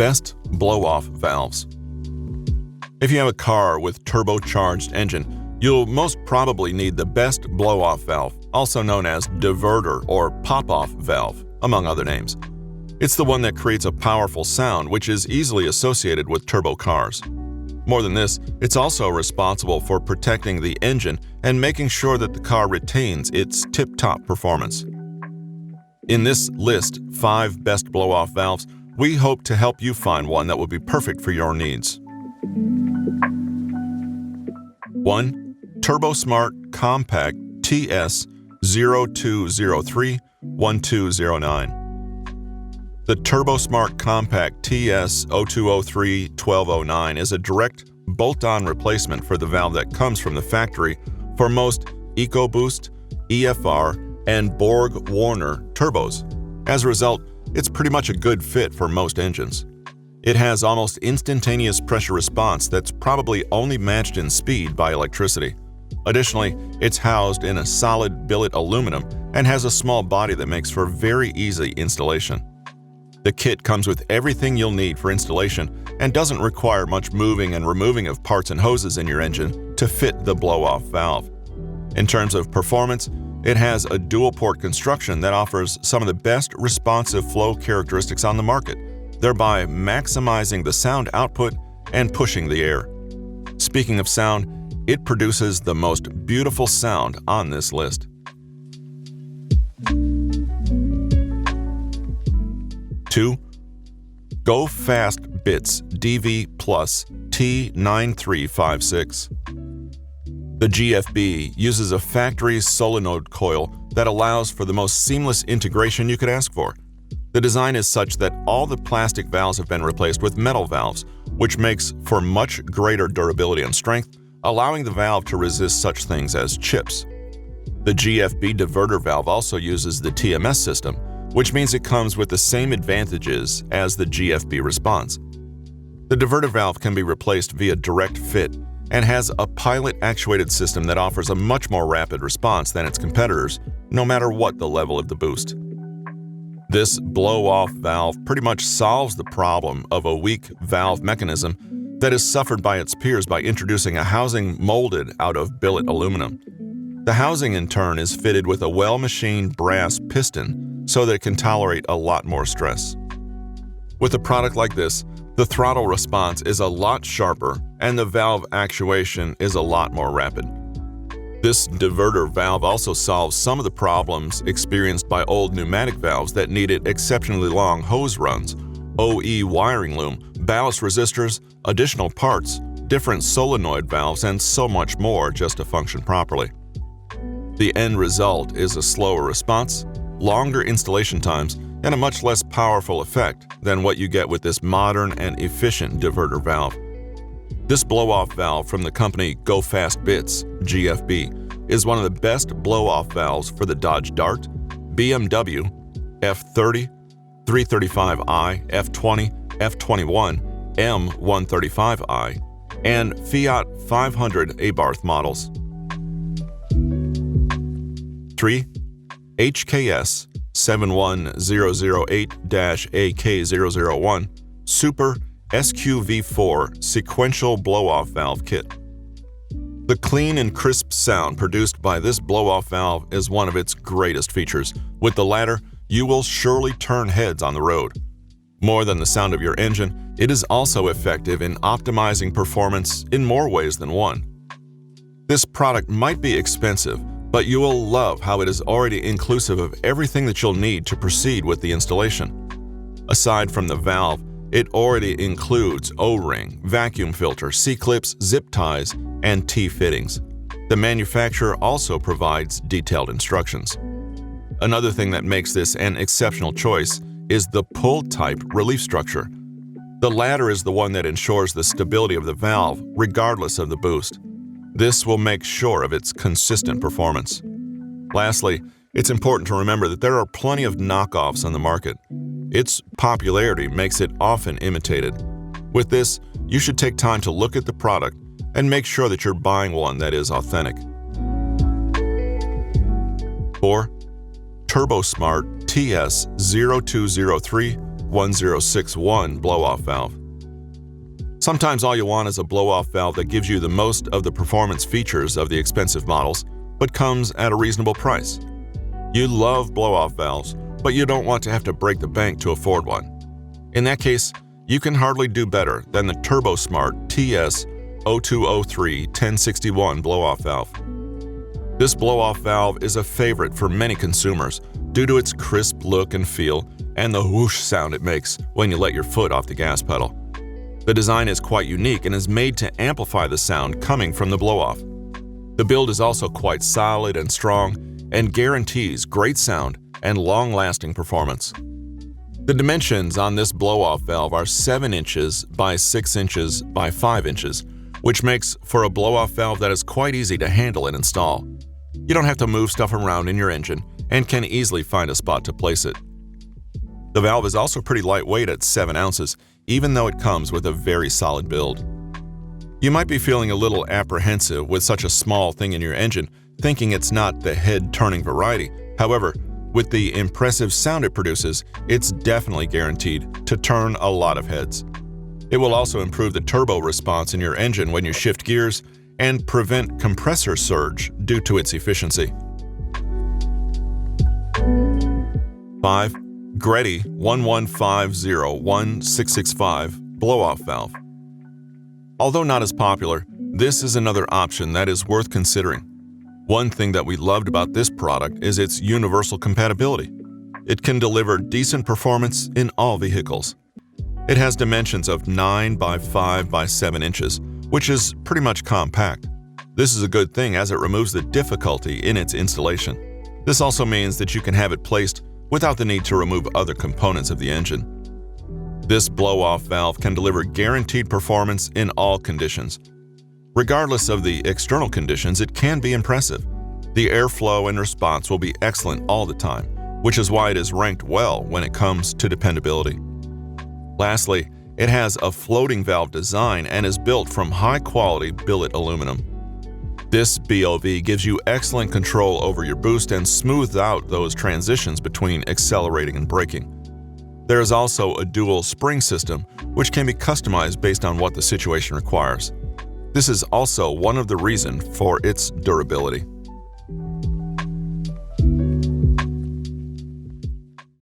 Best blow-off valves. If you have a car with turbocharged engine, you'll most probably need the best blow-off valve, also known as diverter or pop-off valve, among other names. It's the one that creates a powerful sound which is easily associated with turbo cars. More than this, it's also responsible for protecting the engine and making sure that the car retains its tip-top performance. In this list, 5 best blow-off valves, we hope to help you find one that will be perfect for your needs. 1. TurboSmart Compact TS0203-1209. The TurboSmart Compact TS0203-1209 is a direct bolt-on replacement for the valve that comes from the factory for most EcoBoost, EFR, and Borg-Warner turbos. As a result, it's pretty much a good fit for most engines. It has almost instantaneous pressure response that's probably only matched in speed by electricity. Additionally, it's housed in a solid billet aluminum and has a small body that makes for very easy installation. The kit comes with everything you'll need for installation and doesn't require much moving and removing of parts and hoses in your engine to fit the blow-off valve. In terms of performance, it has a dual-port construction that offers some of the best responsive flow characteristics on the market, thereby maximizing the sound output and pushing the air. Speaking of sound, it produces the most beautiful sound on this list. 2. Go Fast Bits DV Plus T9356. The GFB uses a factory solenoid coil that allows for the most seamless integration you could ask for. The design is such that all the plastic valves have been replaced with metal valves, which makes for much greater durability and strength, allowing the valve to resist such things as chips. The GFB diverter valve also uses the TMS system, which means it comes with the same advantages as the GFB response. The diverter valve can be replaced via direct fit and has a pilot-actuated system that offers a much more rapid response than its competitors, no matter what the level of the boost. This blow-off valve pretty much solves the problem of a weak valve mechanism that is suffered by its peers by introducing a housing molded out of billet aluminum. The housing, in turn, is fitted with a well-machined brass piston so that it can tolerate a lot more stress. With a product like this, the throttle response is a lot sharper and the valve actuation is a lot more rapid. This diverter valve also solves some of the problems experienced by old pneumatic valves that needed exceptionally long hose runs, OE wiring loom, ballast resistors, additional parts, different solenoid valves, and so much more just to function properly. The end result is a slower response, longer installation times, and a much less powerful effect than what you get with this modern and efficient diverter valve. This blow-off valve from the company Go Fast Bits, GFB, is one of the best blow-off valves for the Dodge Dart, BMW, F30, 335i, F20, F21, M135i, and Fiat 500 Abarth models. 3. HKS 71008-AK001 Super SQV4 Sequential Blow-Off Valve Kit. The clean and crisp sound produced by this blow-off valve is one of its greatest features. With the latter, you will surely turn heads on the road. More than the sound of your engine, it is also effective in optimizing performance in more ways than one. This product might be expensive, but you will love how it is already inclusive of everything that you'll need to proceed with the installation. Aside from the valve, it already includes O-ring, vacuum filter, C-clips, zip ties, and T-fittings. The manufacturer also provides detailed instructions. Another thing that makes this an exceptional choice is the pull-type relief structure. The latter is the one that ensures the stability of the valve regardless of the boost. This will make sure of its consistent performance. Lastly, it's important to remember that there are plenty of knockoffs on the market. Its popularity makes it often imitated. With this, you should take time to look at the product and make sure that you're buying one that is authentic. 4. TurboSmart TS0203 1061 blow-off valve. Sometimes all you want is a blow-off valve that gives you the most of the performance features of the expensive models, but comes at a reasonable price. You love blow-off valves, but you don't want to have to break the bank to afford one. In that case, you can hardly do better than the TurboSmart TS0203 1061 blow-off valve. This blow-off valve is a favorite for many consumers due to its crisp look and feel and the whoosh sound it makes when you let your foot off the gas pedal. The design is quite unique and is made to amplify the sound coming from the blow-off. The build is also quite solid and strong and guarantees great sound and long-lasting performance. The dimensions on this blow-off valve are 7 inches by 6 inches by 5 inches, which makes for a blow-off valve that is quite easy to handle and install. You don't have to move stuff around in your engine and can easily find a spot to place it. The valve is also pretty lightweight at 7 ounces, even though it comes with a very solid build. You might be feeling a little apprehensive with such a small thing in your engine, thinking it's not the head-turning variety. However, with the impressive sound it produces, it's definitely guaranteed to turn a lot of heads. It will also improve the turbo response in your engine when you shift gears and prevent compressor surge due to its efficiency. 5. Greddy 11501665 blow-off valve. Although not as popular, this is another option that is worth considering. One thing that we loved about this product is its universal compatibility. It can deliver decent performance in all vehicles. It has dimensions of 9 by 5 by 7 inches, which is pretty much compact. This is a good thing as it removes the difficulty in its installation. This also means that you can have it placed without the need to remove other components of the engine. This blow-off valve can deliver guaranteed performance in all conditions. Regardless of the external conditions, it can be impressive. The airflow and response will be excellent all the time, which is why it is ranked well when it comes to dependability. Lastly, it has a floating valve design and is built from high-quality billet aluminum. This BOV gives you excellent control over your boost and smooths out those transitions between accelerating and braking. There is also a dual spring system, which can be customized based on what the situation requires. This is also one of the reasons for its durability.